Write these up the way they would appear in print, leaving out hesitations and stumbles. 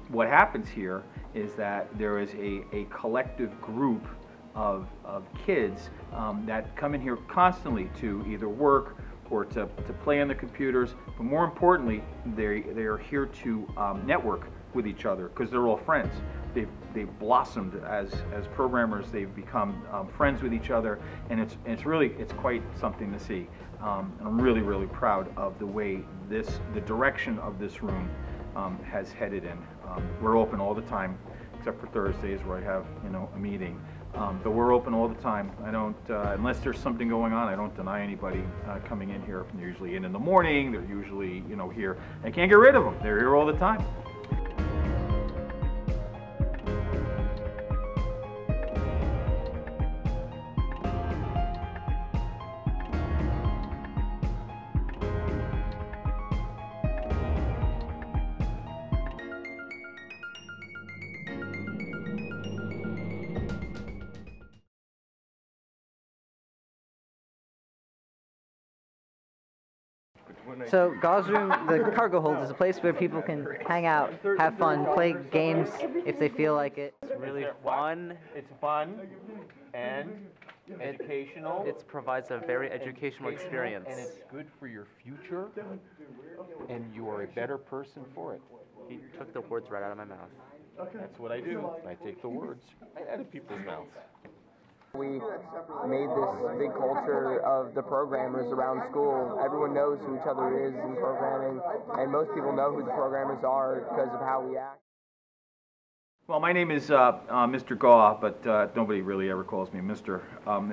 what happens here is that there is a collective group of kids that come in here constantly to either work or to play on the computers, but more importantly, they are here to network with each other because they're all friends. They've blossomed as programmers. They've become friends with each other, and it's quite something to see. And I'm really proud of the way the direction of this room has headed in. We're open all the time, except for Thursdays where I have a meeting. But we're open all the time. I don't, unless there's something going on, I don't deny anybody coming in here. They're usually in the morning. They're usually here. I can't get rid of them. They're here all the time. So Gauze Room, the cargo hold, is a place where people can hang out, have fun, play games if they feel like it. It's really fun. It's fun and educational. It provides a very educational experience. And it's good for your future, and you are a better person for it. He took the words right out of my mouth. That's what I do. I take the words right out of people's mouths. We made this big culture of the programmers around school. Everyone knows who each other is in programming, and most people know who the programmers are because of how we act. Well, my name is Mr. Gaw, but nobody really ever calls me Mr.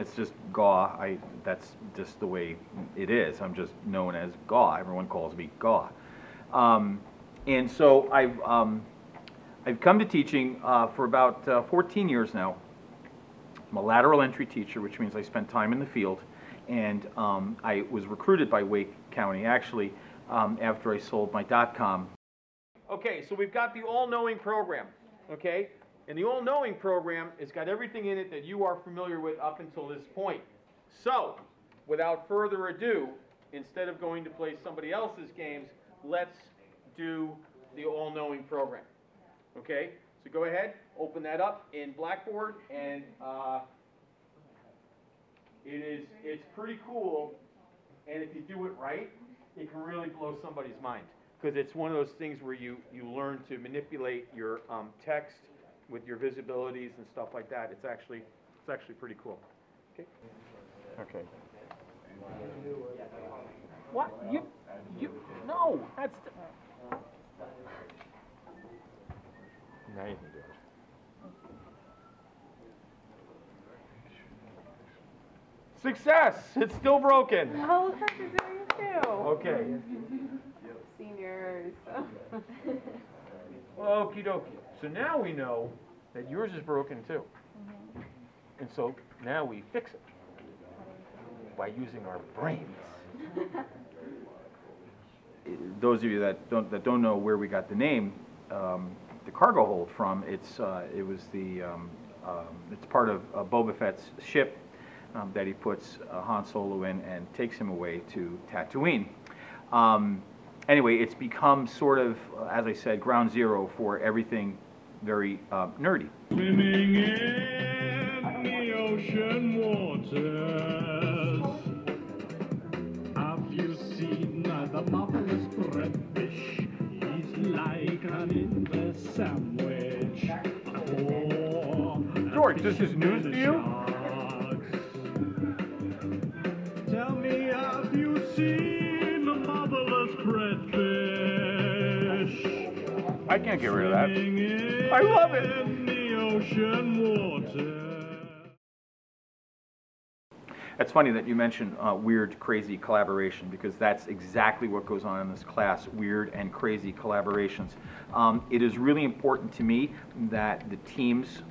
It's just Gaw. That's just the way it is. I'm just known as Gaw. Everyone calls me Gaw. And so I've come to teaching for about 14 years now. I'm a lateral entry teacher, which means I spend time in the field, and I was recruited by Wake County, actually, after I sold my .com. Okay, so we've got the all-knowing program, okay? And the all-knowing program has got everything in it that you are familiar with up until this point. So, without further ado, instead of going to play somebody else's games, let's do the all-knowing program, okay? So go ahead, open that up in Blackboard, and it's pretty cool, and if you do it right, it can really blow somebody's mind, because it's one of those things where you learn to manipulate your text with your visibilities and stuff like that. It's actually pretty cool. Okay. Okay. What? You no, that's now you can do it. Success! It's still broken. Oh, look what you're doing too. Okay. Seniors. Okie dokie. So now we know that yours is broken too. And so now we fix it by using our brains. Those of you that don't know where we got the name, the cargo hold from, it's part of Boba Fett's ship that he puts Han Solo in and takes him away to Tatooine. Anyway, it's become sort of, as I said, ground zero for everything very nerdy. Swimming in the ocean waters, have you seen the marvelous breadfish? He's like an English sandwich. George, this is news to you? Tell me, have you seen the marvelous breadfish? I can't get rid of that. Swimming I love it. in the ocean water. It's funny that you mentioned weird, crazy collaboration, because that's exactly what goes on in this class, weird and crazy collaborations. It is really important to me that the teams,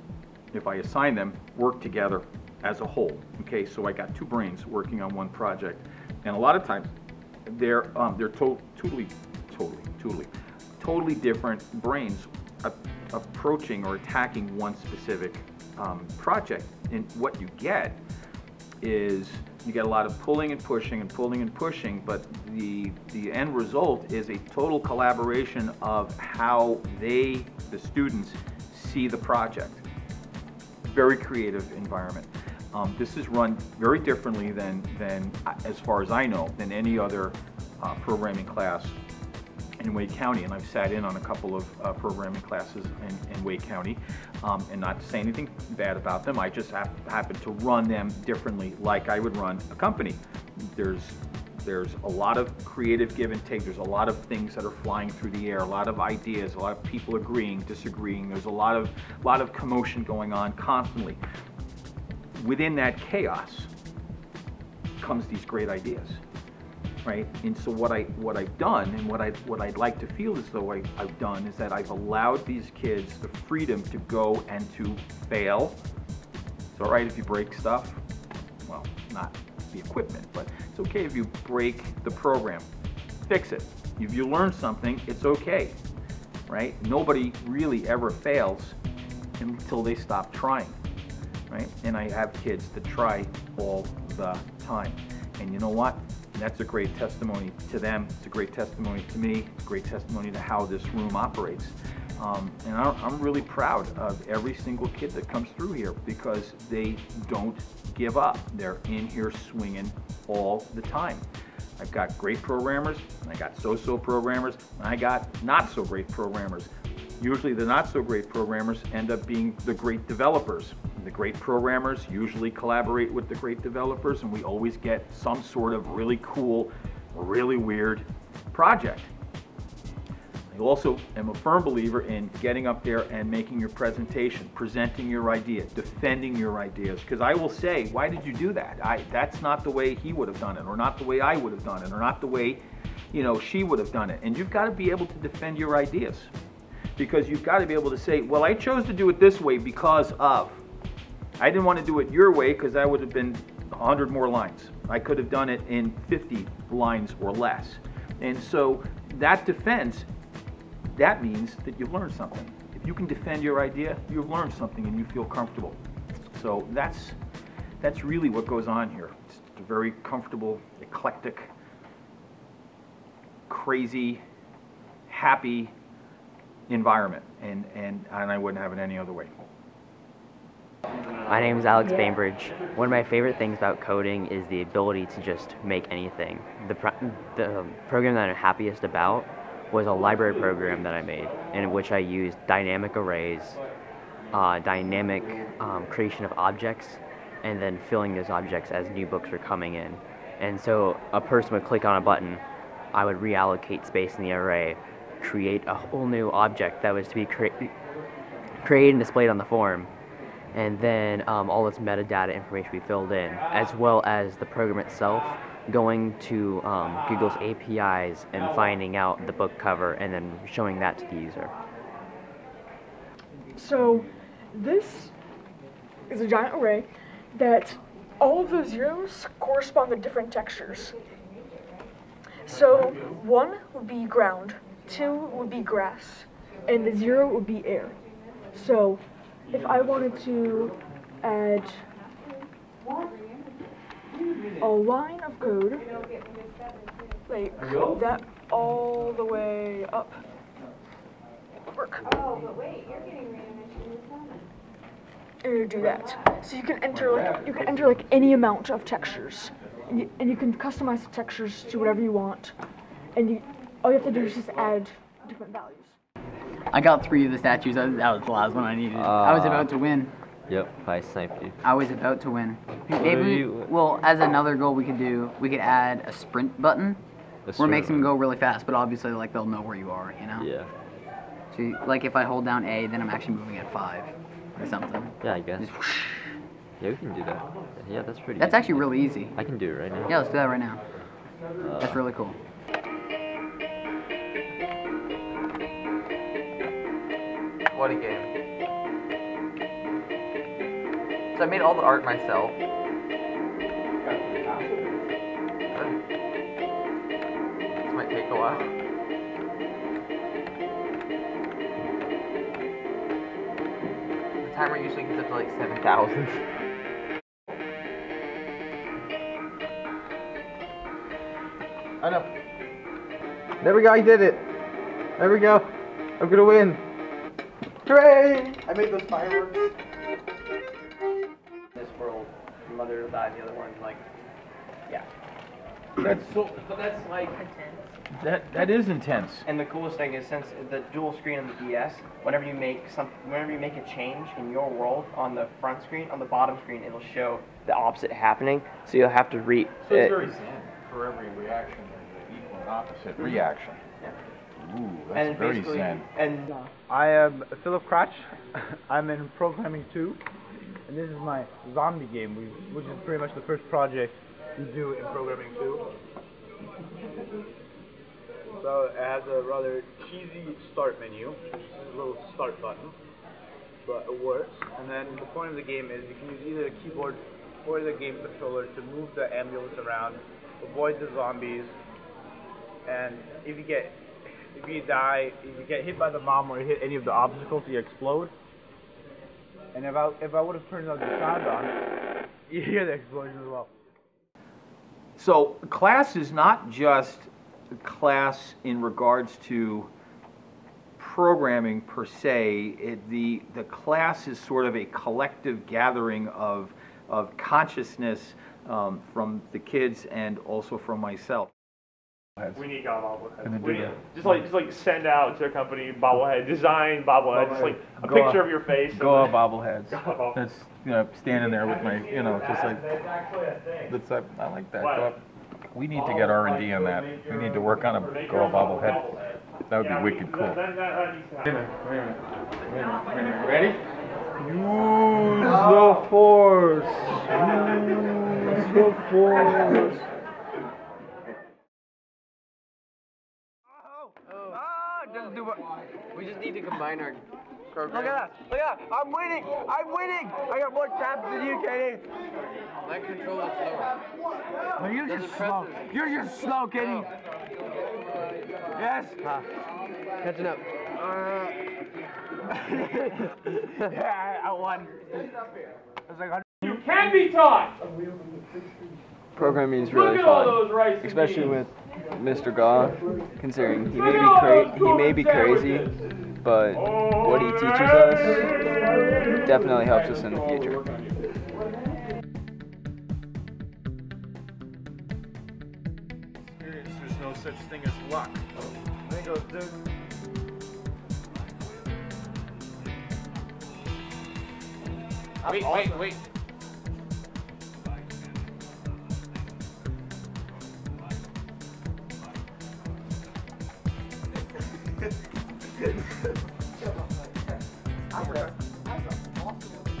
if I assign them, work together as a whole. Okay, so I got two brains working on one project, and a lot of times they're totally different brains approaching or attacking one specific project. And what you get is you get a lot of pulling and pushing and pulling and pushing, but the end result is a total collaboration of how the students, see the project. Very creative environment. This is run very differently than, as far as I know, than any other programming class in Wake County, and I've sat in on a couple of programming classes in Wake County, and not to say anything bad about them, I just happen to run them differently like I would run a company. There's a lot of creative give and take, there's a lot of things that are flying through the air, a lot of ideas, a lot of people agreeing, disagreeing, there's a lot of commotion going on constantly. Within that chaos comes these great ideas. Right, and so what I've done, and what I'd like to feel as though I've done, is that I've allowed these kids the freedom to go and to fail. It's all right if you break stuff. Well, not the equipment, but it's okay if you break the program. Fix it. If you learn something, it's okay. Right? Nobody really ever fails until they stop trying. Right? And I have kids that try all the time. And you know what? That's a great testimony to them. It's a great testimony to me. It's a great testimony to how this room operates. And I'm really proud of every single kid that comes through here because they don't give up. They're in here swinging all the time. I've got great programmers, and I got so-so programmers, and I got not-so-great programmers. Usually the not-so-great programmers end up being the great developers. The great programmers usually collaborate with the great developers, and we always get some sort of really cool, really weird project. I also am a firm believer in getting up there and making your presentation, presenting your idea, defending your ideas, because I will say, why did you do that? That's not the way he would have done it, or not the way I would have done it, or not the way, she would have done it. And you've got to be able to defend your ideas, because you've got to be able to say, well, I chose to do it this way because of. I didn't want to do it your way because that would have been 100 more lines. I could have done it in 50 lines or less. And so that defense, that means that you've learned something. If you can defend your idea, you've learned something and you feel comfortable. So that's really what goes on here. It's a very comfortable, eclectic, crazy, happy environment, and I wouldn't have it any other way. My name is Alex Bainbridge. One of my favorite things about coding is the ability to just make anything. The program that I'm happiest about was a library program that I made, in which I used dynamic arrays, dynamic creation of objects, and then filling those objects as new books were coming in. And so a person would click on a button, I would reallocate space in the array, create a whole new object that was to be created and displayed on the form, and then all this metadata information we filled in, as well as the program itself going to Google's APIs and finding out the book cover and then showing that to the user. So this is a giant array that all of those zeros correspond to different textures. So 1 would be ground, 2 would be grass, and the 0 would be air. So if I wanted to add a line of code, like that all the way up, work. Oh, but wait, you're getting reanimated. And do that. So you can enter like any amount of textures, and you can customize the textures to whatever you want, and all you have to do is just add different values. I got 3 of the statues. That was the last one I needed. I was about to win. Yep, I sniped you. I was about to win. Maybe, well, as another goal we could add a sprint button, where it makes them go really fast, but obviously, like, they'll know where you are, you know? Yeah. So, like, if I hold down A, then I'm actually moving at 5 or something. Yeah, I guess. Yeah, we can do that. Yeah, that's pretty That's easy. actually really easy. I can do it right now. Yeah, let's do that right now. That's really cool. What a game. So I made all the art myself. This might take a while. The timer usually gets up to like 7,000. I know. There we go, I did it. There we go. I'm gonna win. Hooray! I made those fireworks. This world, mother will die, the other one, like, yeah. That's so. But that's like That is intense. And the coolest thing is, since the dual screen on the DS, whenever you make a change in your world on the front screen, on the bottom screen, it'll show the opposite happening. So you'll have to read. So it's very zen. For every reaction, there's an equal and opposite reaction. Yeah. Ooh, that's very zen. And I am Philip Crotch. I'm in Programming 2, and this is my zombie game, which is pretty much the first project we do in Programming 2. So it has a rather cheesy start menu, which is a little start button, but it works. And then the point of the game is you can use either the keyboard or the game controller to move the ambulance around, avoid the zombies, and if you get hit by the bomb or hit any of the obstacles, you explode. And if I would have turned the sound on, you hear the explosion as well. So class is not just class in regards to programming per se. The class is sort of a collective gathering of consciousness from the kids and also from myself. We need bobbleheads. We need, just like send out to a company bobblehead, design bobblehead, just like a picture of your face. Go bobbleheads. That's standing there with my just like. That's I like that. Go we need to get R&D on that. We need to work on a girl bobblehead. That would be wicked cool. Wait a minute. Ready? Use the force. Use the force. We just need to combine our program. Look at that! Look at that! I'm winning! I'm winning! I got more taps than you, Kenny! My controller's slower. No, you're just slow. You're just slow, Kenny! Yes! Catching up. Yeah, I won. You can be taught! Programming is Look really at all fun, those rice and especially beans. with Mr. Gaw, considering he may be crazy, but what he teaches us definitely helps us in the future. There's no such thing as luck. Wait. That's awesome.